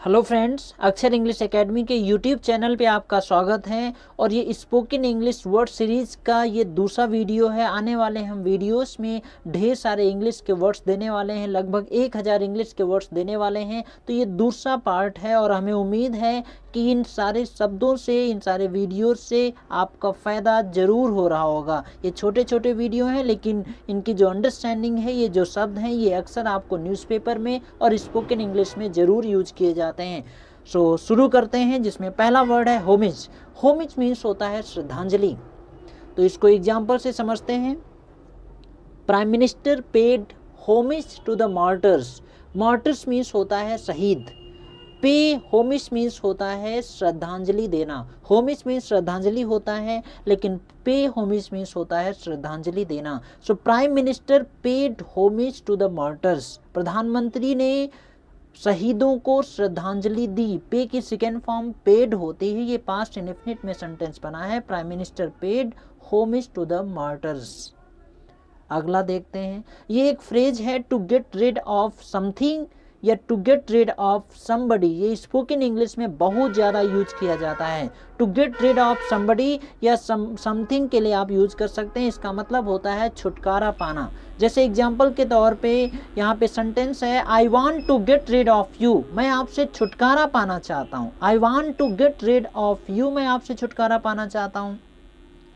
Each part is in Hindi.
हेलो फ्रेंड्स, अक्षर इंग्लिश एकेडमी के यूट्यूब चैनल पे आपका स्वागत है। और ये स्पोकन इंग्लिश वर्ड सीरीज़ का ये दूसरा वीडियो है। आने वाले हम वीडियोस में ढेर सारे इंग्लिश के वर्ड्स देने वाले हैं, लगभग 1000 इंग्लिश के वर्ड्स देने वाले हैं। तो ये दूसरा पार्ट है और हमें उम्मीद है कि इन सारे शब्दों से, इन सारे वीडियो से आपका फ़ायदा ज़रूर हो रहा होगा। ये छोटे छोटे वीडियो हैं, लेकिन इनकी जो अंडरस्टैंडिंग है, ये जो शब्द हैं, ये अक्सर आपको न्यूज़पेपर में और स्पोकन इंग्लिश में ज़रूर यूज किए जाते हैं। शुरू करते हैं, जिसमें पहला वर्ड है होमिज। होमिज मीन्स होता है श्रद्धांजलि। तो इसको एग्जाम्पल से समझते हैं। Prime minister paid homage to the martyrs. Martyrs means होता है शहीद। पे होमिज मीन्स होता है श्रद्धांजलि देना। होमिज मीन्स श्रद्धांजलि होता है, लेकिन पे होमिज मीन्स होता है श्रद्धांजलि देना। So prime minister paid homage to the martyrs. प्रधानमंत्री ने शहीदों को श्रद्धांजलि दी। पे की सेकेंड फॉर्म पेड होती है। ये पास्ट इंडेफिनिट में सेंटेंस बना है। Prime minister paid homage to the martyrs. अगला देखते हैं। ये एक फ्रेज है, to get rid of something या to get rid of somebody. ये स्पोकन इंग्लिश में बहुत ज़्यादा यूज किया जाता है। To get rid of somebody या समथिंग के लिए आप यूज कर सकते हैं। इसका मतलब होता है छुटकारा पाना। जैसे एग्जाम्पल के तौर पे यहाँ पे सेंटेंस है, I want to get rid of you. मैं आपसे छुटकारा पाना चाहता हूँ। I want to get rid of you, मैं आपसे छुटकारा पाना चाहता हूँ।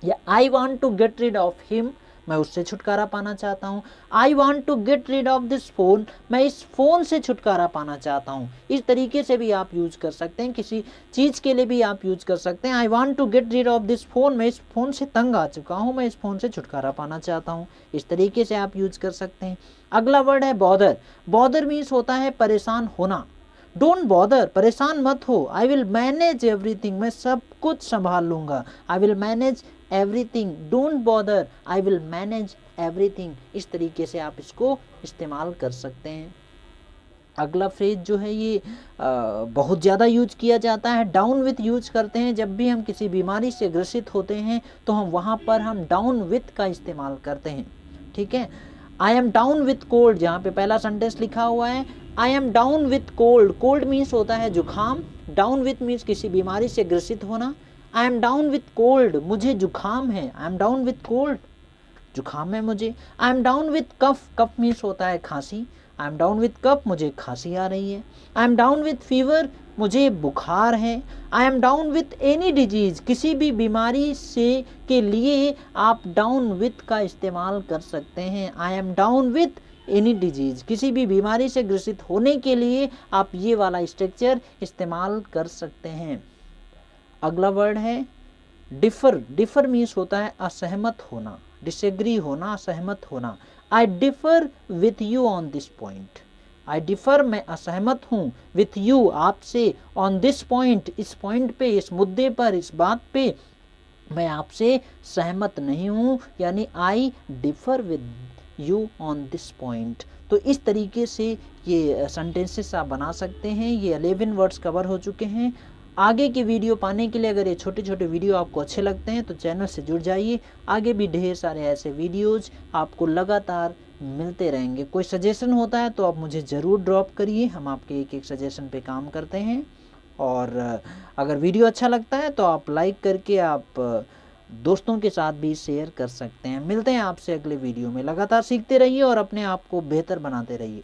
या I want to get rid of him, मैं उससे छुटकारा पाना चाहता हूँ। I want to get rid of this phone, मैं इस फ़ोन से छुटकारा पाना चाहता हूँ। इस तरीके से भी आप यूज कर सकते हैं। किसी चीज़ के लिए भी आप यूज कर सकते हैं। I want to get rid of this phone, मैं इस फ़ोन से तंग आ चुका हूँ, मैं इस फ़ोन से छुटकारा पाना चाहता हूँ। इस तरीके से आप यूज कर सकते हैं। अगला वर्ड है बॉदर। बॉदर मीन्स होता है परेशान होना। डोंट बॉदर, परेशान मत हो। आई विल मैनेज एवरीथिंग, मैं सब कुछ संभाल लूंगा। I will manage everything. Don't bother, I will manage everything. इस तरीके से आप इसको इस्तेमाल कर सकते हैं। अगला फ्रेज जो है ये बहुत ज़्यादा यूज किया जाता है। डाउन विथ यूज करते हैं। जब भी हम किसी बीमारी से ग्रसित होते हैं तो हम वहाँ पर हम डाउन विथ का इस्तेमाल करते हैं। ठीक है। I am down with cold, जहाँ पे पहला सेंटेंस लिखा हुआ है, I am down with cold. Cold means होता है जुखाम। डाउन विथ मीन्स किसी बीमारी से ग्रसित होना। I am down with cold, मुझे जुखाम है। I am down with cold, जुखाम है मुझे। I am down with cough. Cough means होता है खांसी। I am down with cough, मुझे खांसी आ रही है। I am down with fever, मुझे बुखार है। I am down with any disease, किसी भी बीमारी से के लिए आप डाउन विथ का इस्तेमाल कर सकते हैं। आई am down with any disease, किसी भी बीमारी से ग्रसित होने के लिए आप ये वाला स्ट्रक्चर इस्तेमाल कर सकते हैं। अगला वर्ड है डिफर। डिफर मीन्स होता है असहमत होना, डिसएग्री होना, असहमत होना। आई differ with you on this point. I differ, मैं असहमत हूँ, विथ यू, आपसे, ऑन दिस पॉइंट, इस पॉइंट पे, इस मुद्दे पर, इस बात पे मैं आपसे सहमत नहीं हूँ। यानी आई differ with you on this point. तो इस तरीके से ये सेंटेंसेस आप बना सकते हैं। ये 11 वर्ड्स कवर हो चुके हैं। आगे की वीडियो पाने के लिए अगर ये छोटे छोटे वीडियो आपको अच्छे लगते हैं तो चैनल से जुड़ जाइए। आगे भी ढेर सारे ऐसे वीडियोज़ आपको लगातार मिलते रहेंगे। कोई सजेशन होता है तो आप मुझे ज़रूर ड्रॉप करिए, हम आपके एक एक सजेशन पे काम करते हैं। और अगर वीडियो अच्छा लगता है तो आप लाइक करके आप दोस्तों के साथ भी शेयर कर सकते हैं। मिलते हैं आपसे अगले वीडियो में। लगातार सीखते रहिए और अपने आप को बेहतर बनाते रहिए।